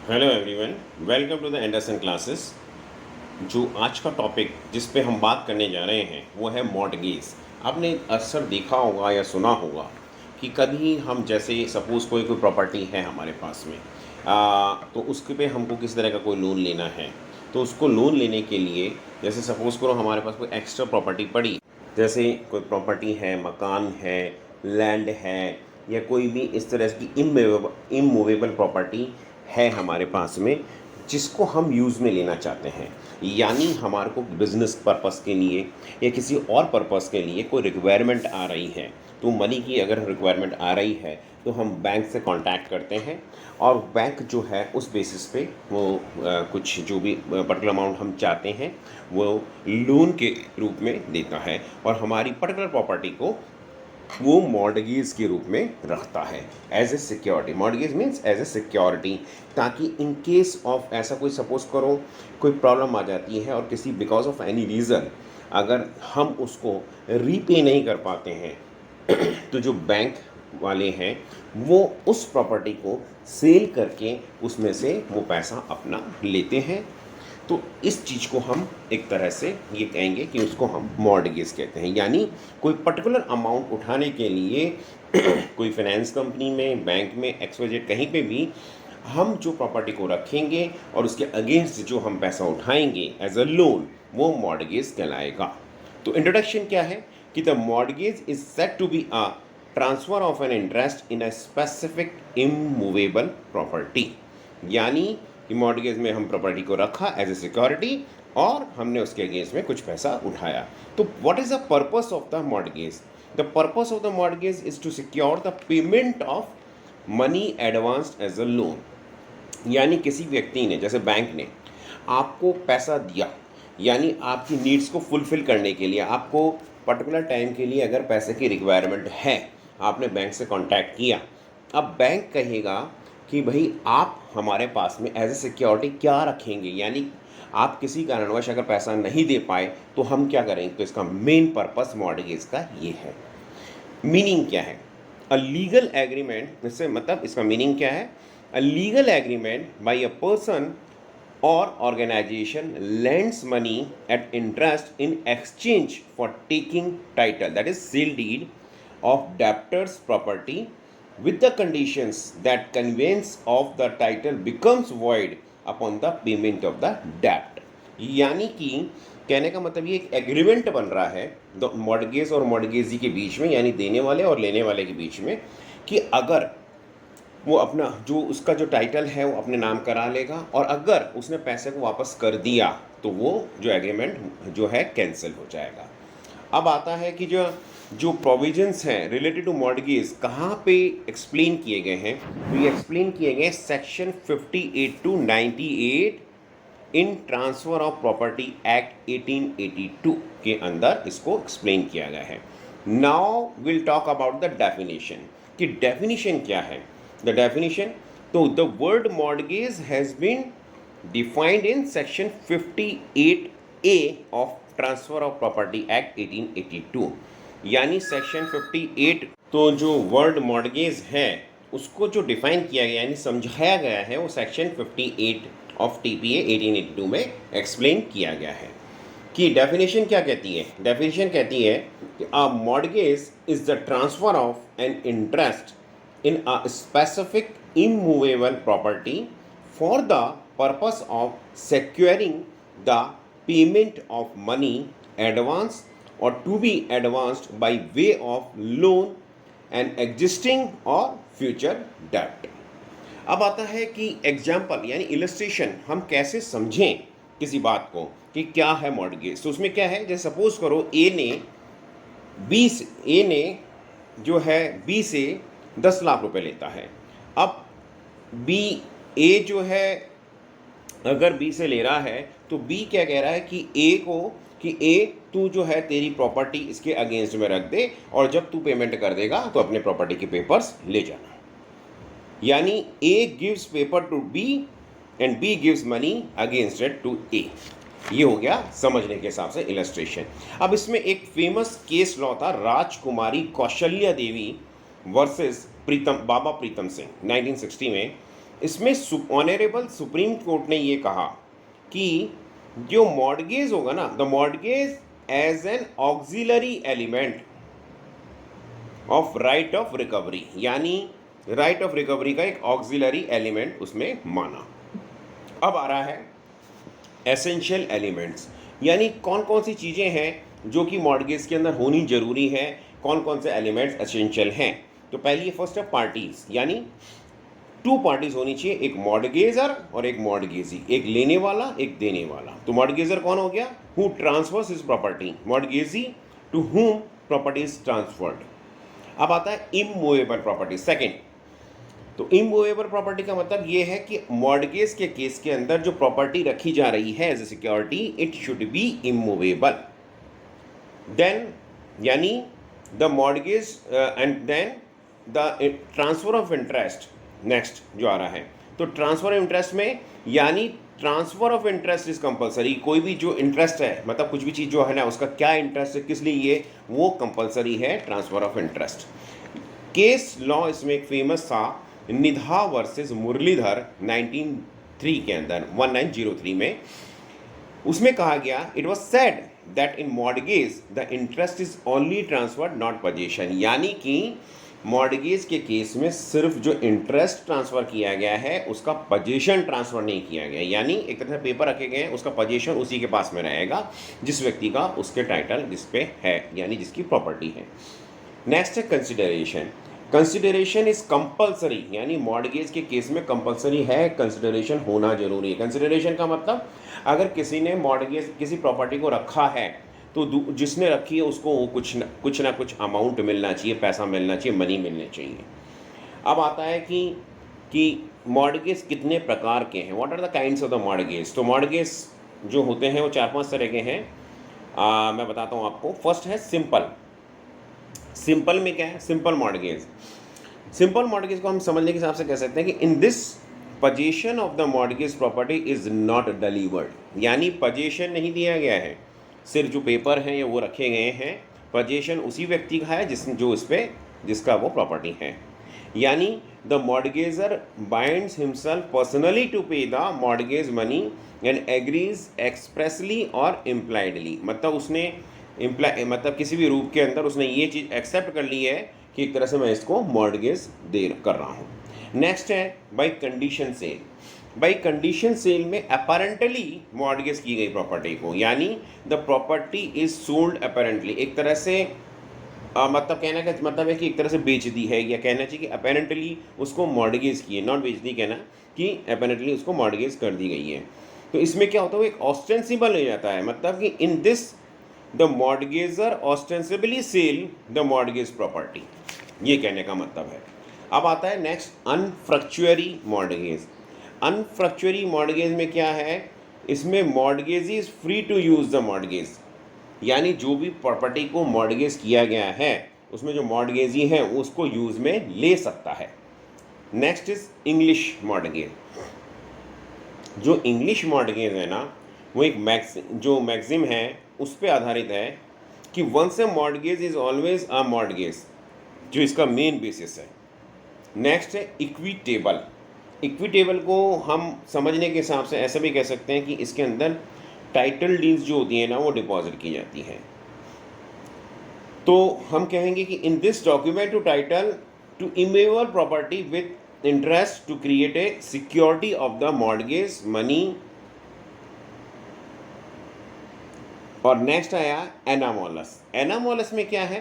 Hello everyone, welcome to the Anderson classes. जो आज का टॉपिक जिस पे हम बात करने जा रहे हैं वो है मॉर्टगेज। आपने अक्सर देखा होगा या सुना होगा कि कभी हम जैसे सपोज़ कोई प्रॉपर्टी है हमारे पास में, तो उसके पे हमको किसी तरह का कोई लोन लेना है। तो उसको लोन लेने के लिए जैसे सपोज़ करो हमारे पास कोई एक्स्ट्रा प्रॉपर्टी पड़ी, जैसे कोई प्रॉपर्टी है, मकान है, लैंड है, या कोई भी इस तरह की इमूवेबल प्रॉपर्टी है हमारे पास में, जिसको हम यूज़ में लेना चाहते हैं। यानी हमारे को बिज़नेस पर्पस के लिए या किसी और पर्पस के लिए कोई रिक्वायरमेंट आ रही है, तो मनी की अगर रिक्वायरमेंट आ रही है तो हम बैंक से कांटेक्ट करते हैं, और बैंक जो है उस बेसिस पे वो कुछ जो भी पर्टिकुलर अमाउंट हम चाहते हैं वो लोन के रूप में देता है, और हमारी पर्टिकुलर प्रॉपर्टी को वो मॉर्टगेज के रूप में रखता है as a security. Mortgage means as a security, ताकि इन केस ऑफ ऐसा कोई सपोज करो कोई प्रॉब्लम आ जाती है और किसी बिकॉज ऑफ एनी रीज़न अगर हम उसको रीपे नहीं कर पाते हैं तो जो बैंक वाले हैं वो उस प्रॉपर्टी को सेल करके उसमें से वो पैसा अपना लेते हैं। तो इस चीज़ को हम एक तरह से ये कहेंगे कि उसको हम मॉर्टगेज कहते हैं। यानी कोई पर्टिकुलर अमाउंट उठाने के लिए कोई फाइनेंस कंपनी में, बैंक में, एक्सवाइजेड कहीं पे भी हम जो प्रॉपर्टी को रखेंगे और उसके अगेंस्ट जो हम पैसा उठाएंगे एज अ लोन, वो मॉर्टगेज कहलाएगा। तो इंट्रोडक्शन क्या है कि the mortgage is said to be a transfer of an interest in a specific immovable property. यानी कि मॉर्टगेज में हम प्रॉपर्टी को रखा एज ए सिक्योरिटी और हमने उसके अगेंस्ट में कुछ पैसा उठाया। तो what is the purpose of the mortgage? The purpose of the mortgage is to secure the payment of money advanced as a loan. यानी किसी व्यक्ति ने, जैसे बैंक ने आपको पैसा दिया, यानी आपकी नीड्स को फुलफिल करने के लिए, आपको पर्टिकुलर टाइम के लिए अगर पैसे की रिक्वायरमेंट है, आपने बैंक से कांटेक्ट किया। अब बैंक कहेगा कि भाई आप हमारे पास में एज ए सिक्योरिटी क्या रखेंगे, यानी आप किसी कारणवश अगर पैसा नहीं दे पाए तो हम क्या करेंगे। तो इसका मेन पर्पस मॉर्टगेज का ये है। मीनिंग क्या है? अ लीगल एग्रीमेंट, इससे मतलब इसका मीनिंग क्या है? A legal agreement by a person or organization lends money at interest in exchange for taking title, that is seal deed of debtor's property, with the conditions that conveyance of the title becomes void upon the payment of the debt। यानी कि कहने का मतलब ये एक agreement बन रहा है मॉर्टगेज और मॉर्टगेजी के बीच में, यानी देने वाले और लेने वाले के बीच में, कि अगर वो अपना जो उसका जो टाइटल है वो अपने नाम करा लेगा, और अगर उसने पैसे को वापस कर दिया तो वो जो एग्रीमेंट जो है कैंसिल हो जाएगा। अब आता है कि जो जो प्रोविजंस हैं रिलेटेड टू मॉर्टगेज कहाँ पे एक्सप्लेन किए गए हैं, तो ये एक्सप्लेन किए गए section 58 to 98 in transfer of property act 1882 के अंदर इसको एक्सप्लेन किया गया है। Now will talk about the definition, कि डेफिनेशन क्या है। द डेफिनेशन, तो the word mortgage has been defined in section 58A of transfer of property act 1882। यानी सेक्शन 58, तो जो वर्ड मॉर्टगेज है उसको जो डिफाइन किया गया यानी समझाया गया है वो सेक्शन 58 ऑफ TPA 1882 में एक्सप्लेन किया गया है। कि डेफिनेशन क्या कहती है? डेफिनेशन कहती है कि a mortgage is the transfer of an interest in a specific immovable property for the purpose of securing the payment of money advance or to be advanced by way of loan and existing or future debt। अब आता है कि example यानी illustration हम कैसे समझें किसी बात को कि क्या है मॉर्टगेज। तो उसमें क्या है, जैसे सपोज करो ए ने जो है बी से 10 लाख रुपए लेता है। अब बी ए जो है अगर बी से ले रहा है तो बी क्या कह रहा है कि ए को कि ए तू जो है तेरी प्रॉपर्टी इसके अगेंस्ट में रख दे, और जब तू पेमेंट कर देगा तो अपने प्रॉपर्टी के पेपर्स ले जाना। यानी A gives paper to B and B gives money against it to A. ये हो गया समझने के हिसाब से इलस्ट्रेशन। अब इसमें एक फेमस केस लॉ था राजकुमारी कौशल्या देवी वर्सेस बाबा प्रीतम सिंह 1960 में। इसमें ऑनरेबल सुप्रीम कोर्ट ने ये कहा कि जो मॉर्गेज होगा ना, the mortgage as an auxiliary element of right of recovery, यानी राइट ऑफ रिकवरी का एक ऑक्सिलरी एलिमेंट उसमें माना। अब आ रहा है एसेंशियल एलिमेंट्स, यानी कौन कौन सी चीज़ें हैं जो कि मॉर्गेज के अंदर होनी जरूरी है, कौन कौन से एलिमेंट्स एसेंशियल हैं। तो पहली फर्स्ट है पार्टीज, यानी टू पार्टीज होनी चाहिए, एक मॉर्गेजर और एक मॉर्गेजी, एक लेने वाला एक देने वाला। तो मॉर्गेजर कौन हो गया? Who transfers his property, mortgagee to whom property is transferred. अब आता है इमूवेबल प्रॉपर्टी, सेकंड। तो इमूवेबल प्रॉपर्टी का मतलब ये है कि मॉर्गेज के केस के अंदर जो प्रॉपर्टी रखी जा रही है as a security, it should be immovable. Then यानी the mortgage and then the transfer of interest, next जो आ रहा है। तो ट्रांसफर ऑफ इंटरेस्ट में, यानी transfer of interest is compulsory, कोई भी जो इंटरेस्ट है, मतलब कुछ भी चीज़ जो है ना, उसका क्या इंटरेस्ट है, किस लिए ये, वो कंपलसरी है transfer of interest. Case law इसमें एक फेमस था, निधा वर्सेस मुरलीधर 1903 के अंदर 1903 में, उसमें कहा गया, it was said that in mortgage the interest is only transferred not position, यानी कि मॉर्गेज के केस में सिर्फ जो इंटरेस्ट ट्रांसफ़र किया गया है उसका पोजीशन ट्रांसफ़र नहीं किया गया, यानी एक तरह से पेपर रखे गए हैं, उसका पोजीशन उसी के पास में रहेगा जिस व्यक्ति का उसके टाइटल जिस पे है, यानी जिसकी प्रॉपर्टी है। नेक्स्ट है कंसिडरेशन। कंसिडरेशन इज कंपलसरी, यानी मॉर्गेज के केस में कंपलसरी है, कंसिडरेशन होना जरूरी है। कंसिडरेशन का मतलब अगर किसी ने मॉर्गेज किसी प्रॉपर्टी को रखा है तो जिसने रखी है उसको कुछ ना कुछ अमाउंट मिलना चाहिए, पैसा मिलना चाहिए, मनी मिलनी चाहिए। अब आता है कि मॉर्गेज कितने प्रकार के हैं, what are the kinds of the mortgage. तो मॉर्गेज जो होते हैं वो 4-5 तरह के हैं। मैं बताता हूँ आपको। फर्स्ट है सिंपल। सिंपल में क्या है? Simple mortgage. सिंपल मॉर्गेज को हम समझने के हिसाब से कह सकते हैं कि in this position of the mortgage property is not delivered, यानी पोजीशन नहीं दिया गया है, सिर्फ जो पेपर हैं या वो रखे गए हैं, पोजीशन उसी व्यक्ति का है जो इस पे जिसका वो प्रॉपर्टी है। यानी the mortgagor binds himself personally to pay the mortgage money and agrees expressly और इम्प्लाइडली, मतलब उसने मतलब किसी भी रूप के अंदर उसने ये चीज़ एक्सेप्ट कर ली है कि एक तरह से मैं इसको मॉर्गेज कर रहा हूँ। नेक्स्ट है by condition sale. By condition sale में अपेरेंटली मॉर्गेज की गई प्रॉपर्टी को, यानी the property is sold apparently, एक तरह से मतलब कहने का मतलब है कि एक तरह से बेच दी है, या कहना चाहिए कि अपेरेंटली उसको मॉर्गेज की है, नॉट बेच दी, कहना कि अपेरेंटली उसको मॉर्गेज कर दी गई है। तो इसमें क्या होता है, वो एक ऑस्टेंसिबल हो जाता है, मतलब कि in this the mortgagor ostensibly sell the mortgage property, ये कहने का मतलब है। अब आता है next usufructuary mortgage. Usufructuary mortgage में क्या है, इसमें mortgage is free to use the mortgage, यानी जो भी प्रॉपर्टी को मॉर्गेज किया गया है उसमें जो मॉर्गेजी है उसको यूज़ में ले सकता है। Next is English mortgage. जो इंग्लिश मॉर्गेज है ना, वो एक मैक्सिम है उस पर आधारित है कि once a mortgage is always a mortgage, जो इसका मेन बेसिस है। नेक्स्ट है इक्विटेबल। इक्विटेबल को हम समझने के हिसाब से ऐसा भी कह सकते हैं कि इसके अंदर टाइटल डीड्स जो होती हैं ना वो डिपॉजिट की जाती हैं। तो हम कहेंगे कि in this document to title to immovable property with interest to create a security of the mortgage money. और नेक्स्ट आया एनामोलस। एनामोलस में क्या है?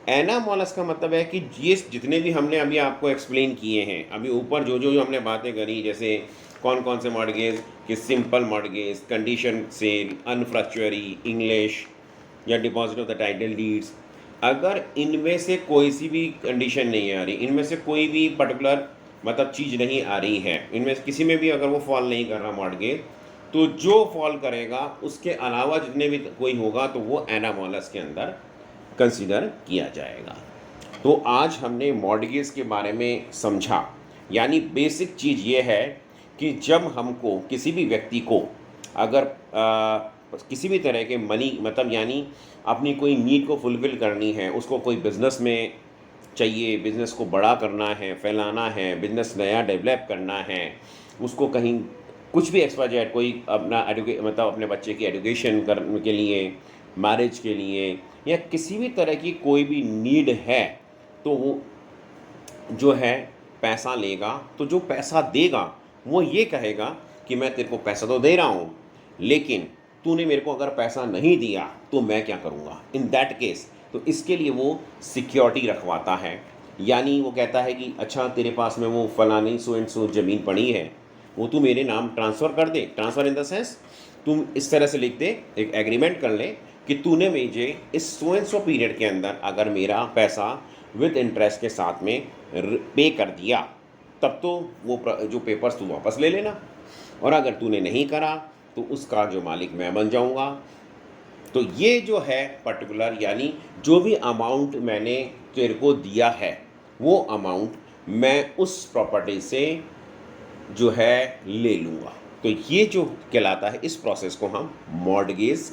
एनामोलस का मतलब है कि ये जितने भी हमने अभी आपको एक्सप्लेन किए हैं, अभी ऊपर जो हमने बातें करी, जैसे कौन कौन से मॉर्गेज, कि simple mortgage, condition sale, usufructuary, English या deposit of the title deeds, अगर इनमें से कोई सी भी कंडीशन नहीं आ रही, इनमें से कोई भी पर्टिकुलर मतलब चीज़ नहीं आ रही है, इनमें से किसी में भी अगर वो फॉल नहीं कर रहा मॉर्गेज, तो जो फॉल करेगा उसके अलावा जितने भी कोई होगा तो वो एनामोलस के अंदर कंसीडर किया जाएगा। तो आज हमने मॉर्गेज के बारे में समझा, यानी बेसिक चीज़ ये है कि जब हमको किसी भी व्यक्ति को अगर किसी भी तरह के मनी मतलब यानी अपनी कोई नीड को फुलफ़िल करनी है, उसको कोई बिज़नेस में चाहिए, बिज़नेस को बड़ा करना है, फैलाना है, बिज़नेस नया डेवलप करना है, उसको कहीं कुछ भी XYZ कोई अपना मतलब अपने बच्चे की एजुकेशन के लिए, मैरिज के लिए या किसी भी तरह की कोई भी नीड है, तो वो जो है पैसा लेगा। तो जो पैसा देगा वो ये कहेगा कि मैं तेरे को पैसा तो दे रहा हूँ, लेकिन तूने मेरे को अगर पैसा नहीं दिया तो मैं क्या करूँगा इन दैट केस। तो इसके लिए वो सिक्योरिटी रखवाता है, यानी वो कहता है कि अच्छा तेरे पास में वो फलानी सो एंड सो ज़मीन पड़ी है, वो तू मेरे नाम ट्रांसफ़र कर दे। ट्रांसफ़र इन द सेंस तुम इस तरह से लिख दे, एक एग्रीमेंट कर ले कि तूने मुझे इस सो एंड सो पीरियड के अंदर अगर मेरा पैसा विद इंटरेस्ट के साथ में पे कर दिया, तब तो वो जो पेपर्स तू वापस ले लेना, और अगर तूने नहीं करा तो उसका जो मालिक मैं बन जाऊंगा। तो ये जो है पर्टिकुलर, यानी जो भी अमाउंट मैंने तेरे को दिया है वो अमाउंट मैं उस प्रॉपर्टी से जो है ले लूँगा। तो ये जो कहलाता है, इस प्रोसेस को हम मॉर्टगेज